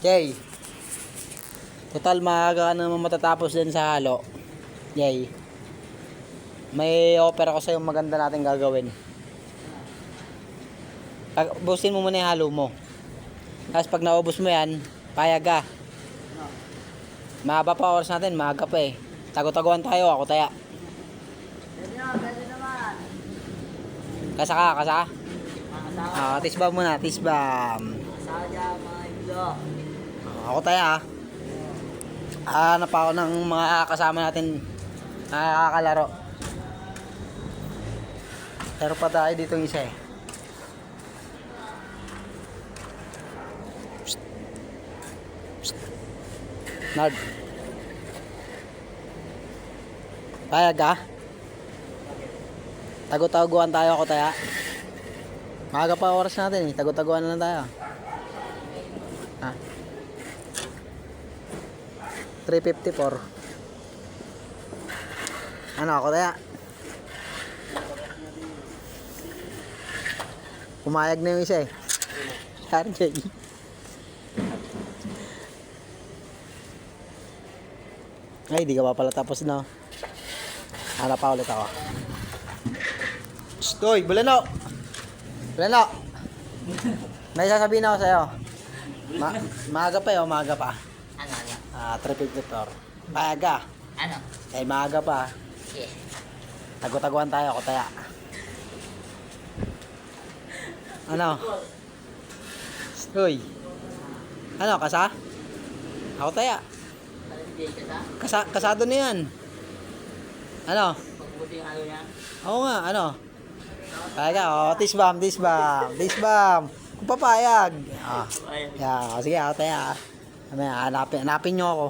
Jay. Total maaga ka naman matatapos din sa halo. Jay. May offer ako sa'yo maganda natin gagawin. Ubusin mo muna yung halo mo. Tapos pag naubos mo yan, payag ka. Mahaba pa oras natin, maaga pa eh. Tago-taguan tayo, ako taya. Pwede naman. Kasa ka, kasa? Tisbam muna, tisbam. Saya, mga ilo. Ako taya. Hanap ako ng mga kasama natin nakakalaro. Pero pa tayo dito isa eh. Nard. Payag ka? Tago-taguan tayo ako taya. Maaga pa oras natin eh. Tago-taguan na lang tayo. Ha? 3:54. Ano ako taya? Pumayag na yung isa eh. RJ. Ay, di ka pa pala tapos na. Hanap pa ulit ako. Stoy, Bulano! Bulano! May sasabihin ako sa'yo. Maaga pa yun, maaga pa. Ano? 3:54. Maaga. Ano? Eh, maaga pa. Yeah. Tago-taguan tayo, ako taya. Ano? Stoy. Ano, kasa? Ako taya. Kasado na yan. Ano? Pagbuti yung halo niya. Oo nga, ano? Kaya tisbam. Kung papayag. Sige, ako tayo. Hanapin nyo ako.